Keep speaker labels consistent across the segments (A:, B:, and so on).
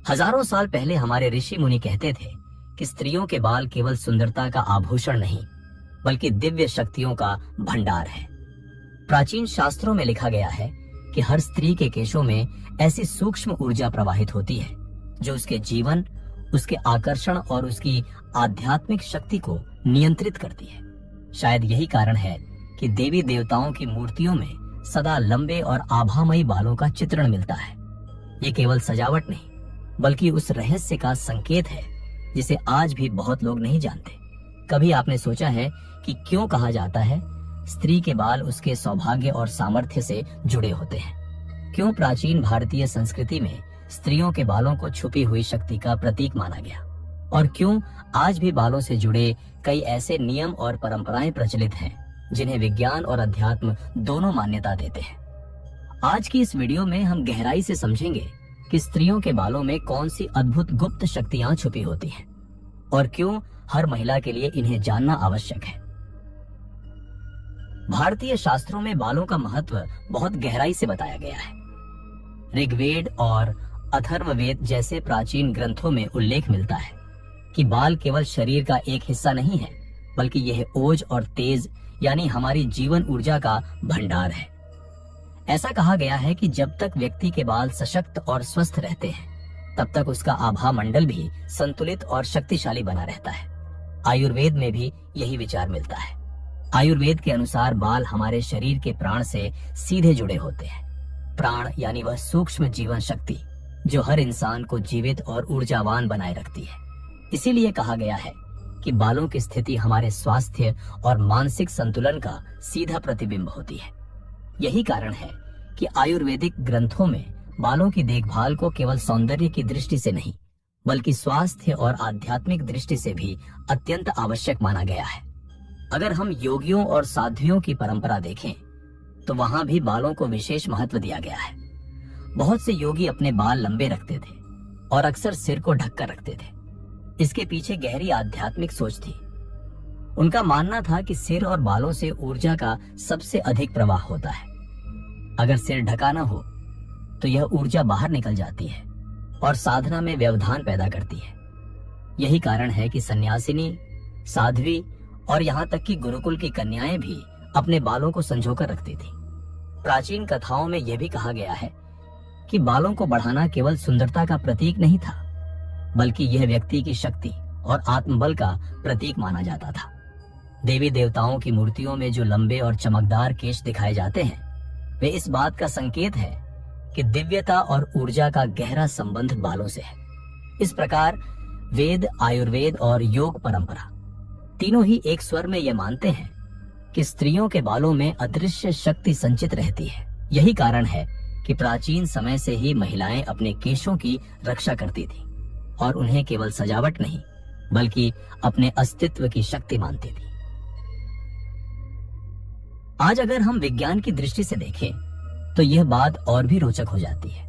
A: हजारों साल पहले हमारे ऋषि मुनि कहते थे कि स्त्रियों के बाल केवल सुंदरता का आभूषण नहीं, बल्कि दिव्य शक्तियों का भंडार है। प्राचीन शास्त्रों में लिखा गया है कि हर स्त्री के केशों में ऐसी सूक्ष्म ऊर्जा प्रवाहित होती है जो उसके जीवन, उसके आकर्षण और उसकी आध्यात्मिक शक्ति को नियंत्रित करती है। शायद यही कारण है कि देवी देवताओं की मूर्तियों में सदा लंबे और आभामयी बालों का चित्रण मिलता है। ये केवल सजावट नहीं, बल्कि उस रहस्य का संकेत है जिसे आज भी बहुत लोग नहीं जानते। कभी आपने सोचा है कि क्यों कहा जाता है स्त्री के बाल उसके सौभाग्य और सामर्थ्य से जुड़े होते हैं? क्यों प्राचीन भारतीय संस्कृति में स्त्रियों के बालों को छुपी हुई शक्ति का प्रतीक माना गया? और क्यों आज भी बालों से जुड़े कई ऐसे नियम और परंपराएं प्रचलित हैं जिन्हें विज्ञान और अध्यात्म दोनों मान्यता देते हैं? आज की इस वीडियो में हम गहराई से समझेंगे कि स्त्रियों के बालों में कौन सी अद्भुत गुप्त शक्तियां छुपी होती हैं और क्यों हर महिला के लिए इन्हें जानना आवश्यक है। भारतीय शास्त्रों में बालों का महत्व बहुत गहराई से बताया गया है। ऋग्वेद और अथर्ववेद जैसे प्राचीन ग्रंथों में उल्लेख मिलता है कि बाल केवल शरीर का एक हिस्सा नहीं है, बल्कि यह ओज और तेज यानी हमारी जीवन ऊर्जा का भंडार है। ऐसा कहा गया है कि जब तक व्यक्ति के बाल सशक्त और स्वस्थ रहते हैं, तब तक उसका आभा मंडल भी संतुलित और शक्तिशाली बना रहता है। आयुर्वेद में भी यही विचार मिलता है। आयुर्वेद के अनुसार बाल हमारे शरीर के प्राण से सीधे जुड़े होते हैं। प्राण यानी वह सूक्ष्म जीवन शक्ति जो हर इंसान को जीवित और ऊर्जावान बनाए रखती है। इसीलिए कहा गया है कि बालों की स्थिति हमारे स्वास्थ्य और मानसिक संतुलन का सीधा प्रतिबिंब होती है। यही कारण है कि आयुर्वेदिक ग्रंथों में बालों की देखभाल को केवल सौंदर्य की दृष्टि से नहीं, बल्कि स्वास्थ्य और आध्यात्मिक दृष्टि से भी अत्यंत आवश्यक माना गया है। अगर हम योगियों और साध्वियों की परंपरा देखें, तो वहां भी बालों को विशेष महत्व दिया गया है। बहुत से योगी अपने बाल लंबे रखते थे और अक्सर सिर को ढककर रखते थे। इसके पीछे गहरी आध्यात्मिक सोच थी। उनका मानना था कि सिर और बालों से ऊर्जा का सबसे अधिक प्रवाह होता है। अगर सिर ढका न हो तो यह ऊर्जा बाहर निकल जाती है और साधना में व्यवधान पैदा करती है। यही कारण है कि सन्यासिनी, साध्वी और यहाँ तक कि गुरुकुल की कन्याएं भी अपने बालों को संजोकर रखती थी। प्राचीन कथाओं में यह भी कहा गया है कि बालों को बढ़ाना केवल सुंदरता का प्रतीक नहीं था, बल्कि यह व्यक्ति की शक्ति और आत्मबल का प्रतीक माना जाता था। देवी देवताओं की मूर्तियों में जो लंबे और चमकदार केश दिखाए जाते हैं, वे इस बात का संकेत है कि दिव्यता और ऊर्जा का गहरा संबंध बालों से है। इस प्रकार वेद, आयुर्वेद और योग परंपरा तीनों ही एक स्वर में यह मानते हैं कि स्त्रियों के बालों में अदृश्य शक्ति संचित रहती है। यही कारण है कि प्राचीन समय से ही महिलाएं अपने केशों की रक्षा करती थी और उन्हें केवल सजावट नहीं, बल्कि अपने अस्तित्व की शक्ति मानती थी। आज अगर हम विज्ञान की दृष्टि से देखें, तो यह बात और भी रोचक हो जाती है।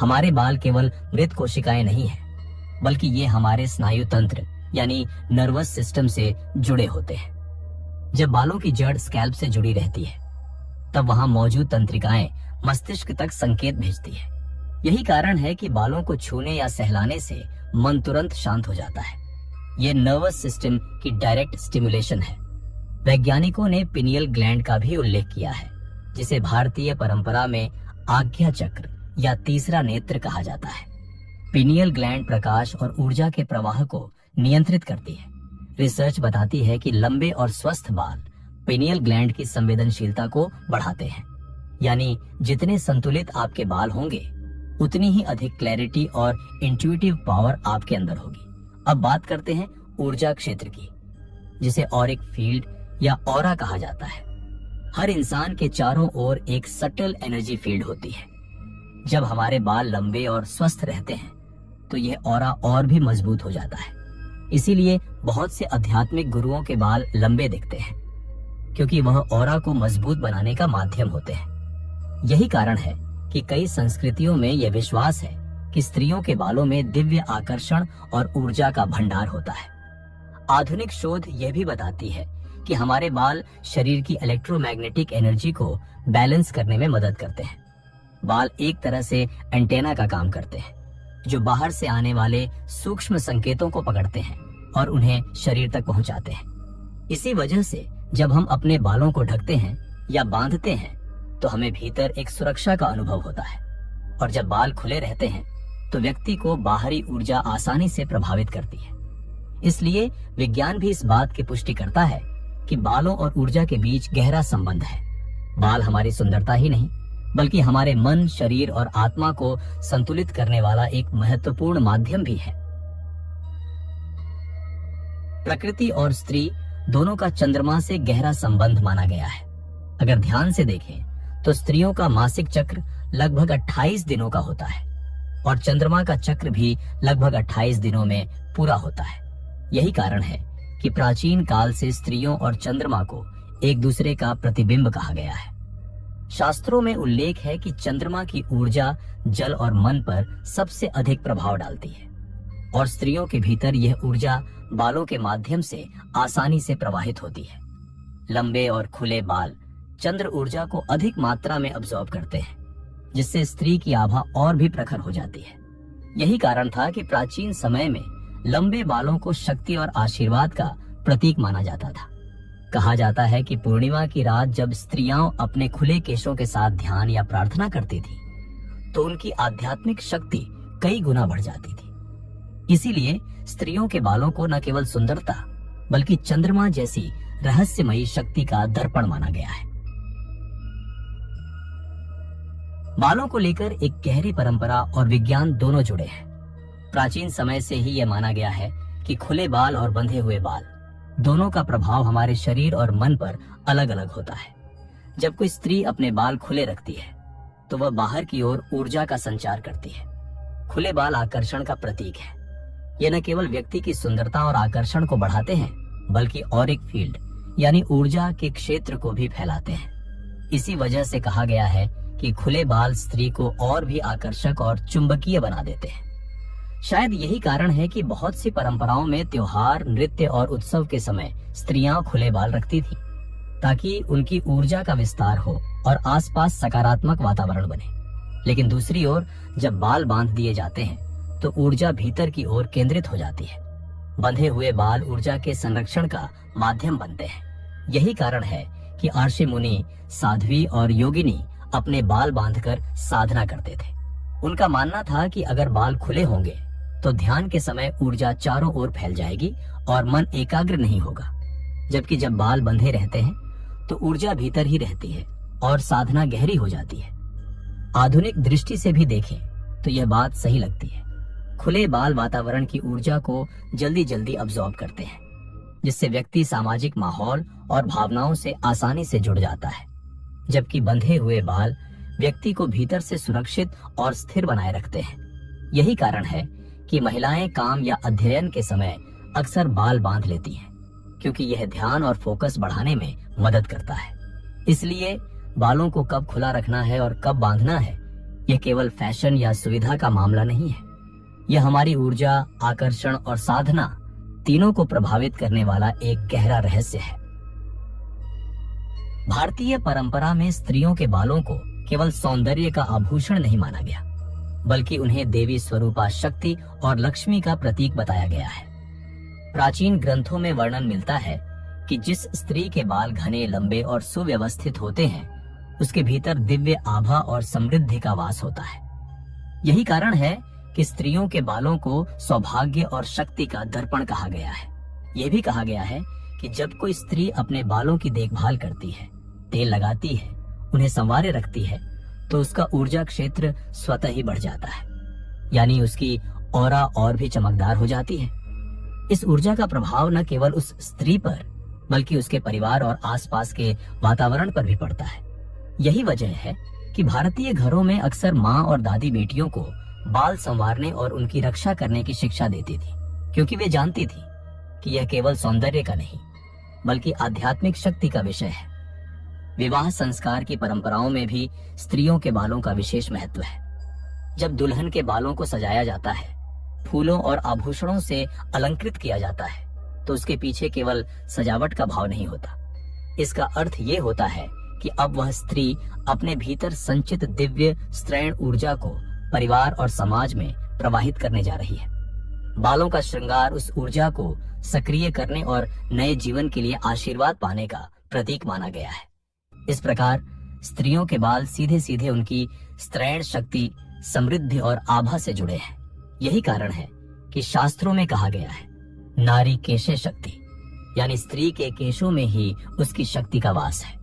A: हमारे बाल केवल मृत कोशिकाएं नहीं हैं, बल्कि ये हमारे स्नायु तंत्र यानी नर्वस सिस्टम से जुड़े होते हैं। जब बालों की जड़ स्कैल्प से जुड़ी रहती है, तब वहां मौजूद तंत्रिकाएं मस्तिष्क तक संकेत भेजती है। यही कारण है कि बालों को छूने या सहलाने से मन तुरंत शांत हो जाता है। यह नर्वस सिस्टम की डायरेक्ट स्टिमुलेशन है। वैज्ञानिकों ने पिनियल ग्लैंड का भी उल्लेख किया है, जिसे भारतीय परंपरा में आज्ञा चक्र या तीसरा नेत्र कहा जाता है। पिनियल ग्लैंड प्रकाश और ऊर्जा के प्रवाह को नियंत्रित करती है। रिसर्च बताती है कि लंबे और स्वस्थ बाल पिनियल ग्लैंड की संवेदनशीलता को बढ़ाते हैं। यानी जितने संतुलित आपके बाल होंगे, उतनी ही अधिक क्लैरिटी और इंट्यूटिव पावर आपके अंदर होगी। अब बात करते हैं ऊर्जा क्षेत्र की, जिसे ऑरिक फील्ड या ऑरा कहा जाता है। हर इंसान के चारों ओर एक सटल एनर्जी फील्ड होती है। जब हमारे बाल लंबे और स्वस्थ रहते हैं, तो यह ऑरा और भी मजबूत हो जाता है। इसीलिए बहुत से आध्यात्मिक गुरुओं के बाल लंबे दिखते हैं, क्योंकि वह ऑरा को मजबूत बनाने का माध्यम होते हैं। यही कारण है कि कई संस्कृतियों में यह विश्वास है कि स्त्रियों के बालों में दिव्य आकर्षण और ऊर्जा का भंडार होता है। आधुनिक शोध यह भी बताती है कि हमारे बाल शरीर की इलेक्ट्रोमैग्नेटिक एनर्जी को बैलेंस करने में मदद करते हैं। बाल एक तरह से एंटेना का काम करते हैं। जो बाहर से आने वाले सूक्ष्म संकेतों को पकड़ते हैं और उन्हें शरीर तक पहुंचाते हैं। इसी वजह से जब हम अपने बालों को ढकते हैं या बांधते हैं तो हमें भीतर एक सुरक्षा का अनुभव होता है, और जब बाल खुले रहते हैं तो व्यक्ति को बाहरी ऊर्जा आसानी से प्रभावित करती है। इसलिए विज्ञान भी इस बात की पुष्टि करता है कि बालों और ऊर्जा के बीच गहरा संबंध है। बाल हमारी सुंदरता ही नहीं बल्कि हमारे मन, शरीर और आत्मा को संतुलित करने वाला एक महत्वपूर्ण माध्यम भी है। प्रकृति और स्त्री दोनों का चंद्रमा से गहरा संबंध माना गया है। अगर ध्यान से देखें तो स्त्रियों का मासिक चक्र लगभग 28 दिनों का होता है और चंद्रमा का चक्र भी लगभग 28 दिनों में पूरा होता है। यही कारण है कि प्राचीन काल से स्त्रियों और चंद्रमा को एक दूसरे का प्रतिबिंब कहा गया है। शास्त्रों में उल्लेख है कि चंद्रमा की ऊर्जा जल और मन पर सबसे अधिक प्रभाव डालती है और स्त्रियों के भीतर यह ऊर्जा बालों के माध्यम से आसानी से प्रवाहित होती है। लंबे और खुले बाल चंद्र ऊर्जा को अधिक मात्रा में अब्सॉर्ब करते हैं, जिससे स्त्री की आभा और भी प्रखर हो जाती है। यही कारण था कि प्राचीन समय में लंबे बालों को शक्ति और आशीर्वाद का प्रतीक माना जाता था। कहा जाता है कि पूर्णिमा की रात जब स्त्रियां अपने खुले केशों के साथ ध्यान या प्रार्थना करती थी तो उनकी आध्यात्मिक शक्ति कई गुना बढ़ जाती थी। इसीलिए स्त्रियों के बालों को न केवल सुंदरता बल्कि चंद्रमा जैसी रहस्यमयी शक्ति का दर्पण माना गया है। बालों को लेकर एक गहरी परंपरा और विज्ञान दोनों जुड़े हैं। प्राचीन समय से ही यह माना गया है कि खुले बाल और बंधे हुए बाल दोनों का प्रभाव हमारे शरीर और मन पर अलग अलग होता है। जब कोई स्त्री अपने बाल खुले रखती है तो वह बाहर की ओर ऊर्जा का संचार करती है। खुले बाल आकर्षण का प्रतीक है। यह न केवल व्यक्ति की सुंदरता और आकर्षण को बढ़ाते हैं बल्कि ऑरिक फील्ड यानी ऊर्जा के क्षेत्र को भी फैलाते हैं। इसी वजह से कहा गया है कि खुले बाल स्त्री को और भी आकर्षक और चुंबकीय बना देते हैं। शायद यही कारण है कि बहुत सी परंपराओं में त्योहार, नृत्य और उत्सव के समय स्त्रियां खुले बाल रखती थीं, ताकि उनकी ऊर्जा का विस्तार हो और आसपास सकारात्मक वातावरण बने। लेकिन दूसरी ओर जब बाल बांध दिए जाते हैं तो ऊर्जा भीतर की ओर केंद्रित हो जाती है। बंधे हुए बाल ऊर्जा के संरक्षण का माध्यम बनते हैं। यही कारण है कि आर्षि मुनि, साध्वी और योगिनी अपने बाल बांधकर साधना करते थे। उनका मानना था कि अगर बाल खुले होंगे तो ध्यान के समय ऊर्जा चारों ओर फैल जाएगी और मन एकाग्र नहीं होगा, जबकि जब बाल बंधे रहते हैं तो ऊर्जा भीतर ही रहती है और साधना गहरी हो जाती है। आधुनिक दृष्टि से भी देखें तो यह बात सही लगती है। खुले बाल वातावरण की ऊर्जा को जल्दी जल्दी अब्सॉर्ब करते हैं, जिससे व्यक्ति सामाजिक माहौल और भावनाओं से आसानी से जुड़ जाता है, जबकि बंधे हुए बाल व्यक्ति को भीतर से सुरक्षित और स्थिर बनाए रखते हैं। यही कारण है कि महिलाएं काम या अध्ययन के समय अक्सर बाल बांध लेती हैं, क्योंकि यह ध्यान और फोकस बढ़ाने में मदद करता है। इसलिए बालों को कब खुला रखना है और कब बांधना है, यह केवल फैशन या सुविधा का मामला नहीं है। यह हमारी ऊर्जा, आकर्षण और साधना तीनों को प्रभावित करने वाला एक गहरा रहस्य है। भारतीय परंपरा में स्त्रियों के बालों को केवल सौंदर्य का आभूषण नहीं माना गया, बल्कि उन्हें देवी स्वरूपा शक्ति और लक्ष्मी का प्रतीक बताया गया है। प्राचीन ग्रंथों में वर्णन मिलता है कि जिस स्त्री के बाल घने, लंबे और सुव्यवस्थित होते हैं, उसके भीतर दिव्य आभा और समृद्धि का वास होता है। यही कारण है कि स्त्रियों के बालों को सौभाग्य और शक्ति का दर्पण कहा गया है। यह भी कहा गया है कि जब कोई स्त्री अपने बालों की देखभाल करती है, तेल लगाती है, उन्हें संवारे रखती है, तो उसका ऊर्जा क्षेत्र स्वतः ही बढ़ जाता है, यानी उसकी ऑरा और भी चमकदार हो जाती है। इस ऊर्जा का प्रभाव न केवल उस स्त्री पर बल्कि उसके परिवार और आसपास के वातावरण पर भी पड़ता है। यही वजह है कि भारतीय घरों में अक्सर माँ और दादी बेटियों को बाल संवारने और उनकी रक्षा करने की शिक्षा देती थी, क्योंकि वे जानती थी कि यह केवल सौंदर्य का नहीं बल्कि आध्यात्मिक शक्ति का विषय है। विवाह संस्कार की परंपराओं में भी स्त्रियों के बालों का विशेष महत्व है। जब दुल्हन के बालों को सजाया जाता है, फूलों और आभूषणों से अलंकृत किया जाता है, तो उसके पीछे केवल सजावट का भाव नहीं होता। इसका अर्थ ये होता है कि अब वह स्त्री अपने भीतर संचित दिव्य स्त्रैण ऊर्जा को परिवार और समाज में प्रवाहित करने जा रही है। बालों का श्रृंगार उस ऊर्जा को सक्रिय करने और नए जीवन के लिए आशीर्वाद पाने का प्रतीक माना गया है। इस प्रकार स्त्रियों के बाल सीधे सीधे उनकी स्त्रैण शक्ति, समृद्धि और आभा से जुड़े हैं। यही कारण है कि शास्त्रों में कहा गया है, नारी केशे शक्ति, यानी स्त्री के केशों में ही उसकी शक्ति का वास है।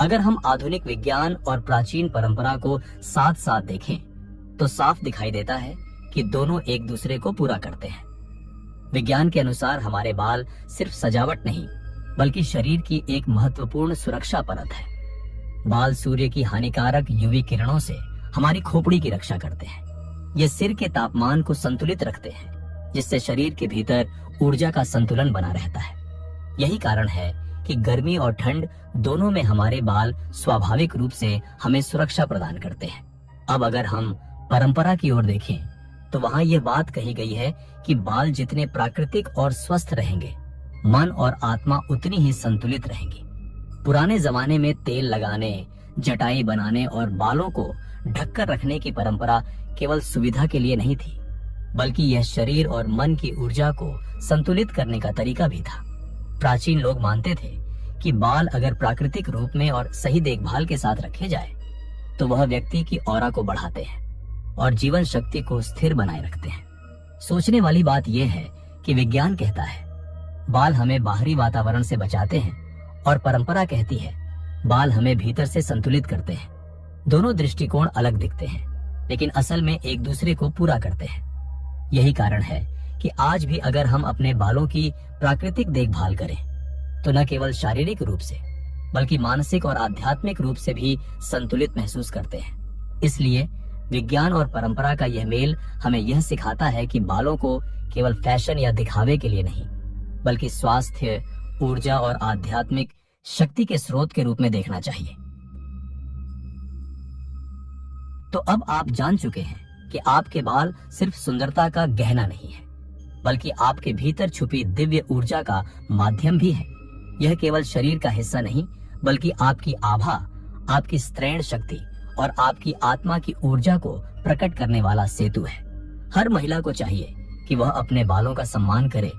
A: अगर हम आधुनिक विज्ञान और प्राचीन परंपरा को साथ साथ देखें तो साफ दिखाई देता है कि दोनों एक दूसरे को पूरा करते हैं। विज्ञान के अनुसार हमारे बाल सिर्फ सजावट नहीं बल्कि शरीर की एक महत्वपूर्ण सुरक्षा परत है। बाल सूर्य की हानिकारक यूवी किरणों से हमारी खोपड़ी की रक्षा करते हैं। ये सिर के तापमान को संतुलित रखते हैं, जिससे शरीर के भीतर ऊर्जा का संतुलन बना रहता है। यही कारण है कि गर्मी और ठंड दोनों में हमारे बाल स्वाभाविक रूप से हमें सुरक्षा प्रदान करते हैं। अब अगर हम परंपरा की ओर देखें तो वहाँ यह बात कही गई है कि बाल जितने प्राकृतिक और स्वस्थ रहेंगे, मन और आत्मा उतनी ही संतुलित रहेंगी। पुराने जमाने में तेल लगाने, जटाई बनाने और बालों को ढककर रखने की परंपरा केवल सुविधा के लिए नहीं थी, बल्कि यह शरीर और मन की ऊर्जा को संतुलित करने का तरीका भी था। प्राचीन लोग मानते थे कि बाल अगर प्राकृतिक रूप में और सही देखभाल के साथ रखे जाए तो वह व्यक्ति की ऑरा को बढ़ाते हैं और जीवन शक्ति को स्थिर बनाए रखते हैं। सोचने वाली बात यह है कि विज्ञान कहता है बाल हमें बाहरी वातावरण से बचाते हैं और परंपरा कहती है बाल हमें भीतर से संतुलित करते हैं। दोनों दृष्टिकोण अलग दिखते हैं, लेकिन असल में एक दूसरे को पूरा करते हैं। यही कारण है कि आज भी अगर हम अपने बालों की प्राकृतिक देखभाल करें तो न केवल शारीरिक रूप से बल्कि मानसिक और आध्यात्मिक रूप से भी संतुलित महसूस करते हैं। इसलिए विज्ञान और परंपरा का यह मेल हमें यह सिखाता है कि बालों को केवल फैशन या दिखावे के लिए नहीं बल्कि स्वास्थ्य, ऊर्जा और आध्यात्मिक शक्ति के स्रोत के रूप में देखना चाहिए। तो अब आप जान चुके हैं कि आपके बाल सिर्फ सुंदरता का गहना नहीं है बल्कि आपके भीतर छुपी दिव्य ऊर्जा का माध्यम भी है। यह केवल शरीर का हिस्सा नहीं बल्कि आपकी आभा, आपकी स्त्रैण शक्ति और आपकी आत्मा की ऊर्जा को प्रकट करने वाला सेतु है। हर महिला को चाहिए कि वह अपने बालों का सम्मान करे,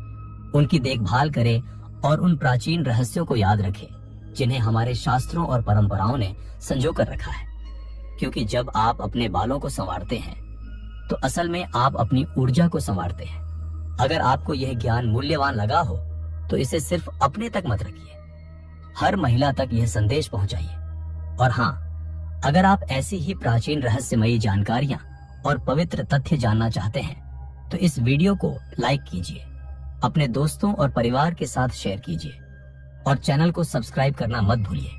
A: उनकी देखभाल करे और उन प्राचीन रहस्यों को याद रखे जिन्हें हमारे शास्त्रों और परंपराओं ने संजो कर रखा है। क्योंकि जब आप अपने बालों को संवारते हैं तो असल में आप अपनी ऊर्जा को संवारते हैं। अगर आपको यह ज्ञान मूल्यवान लगा हो तो इसे सिर्फ अपने तक मत रखिए, हर महिला तक यह संदेश पहुंचाइए। और हाँ, अगर आप ऐसी ही प्राचीन रहस्यमयी जानकारियां और पवित्र तथ्य जानना चाहते हैं तो इस वीडियो को लाइक कीजिए, अपने दोस्तों और परिवार के साथ शेयर कीजिए और चैनल को सब्सक्राइब करना मत भूलिए।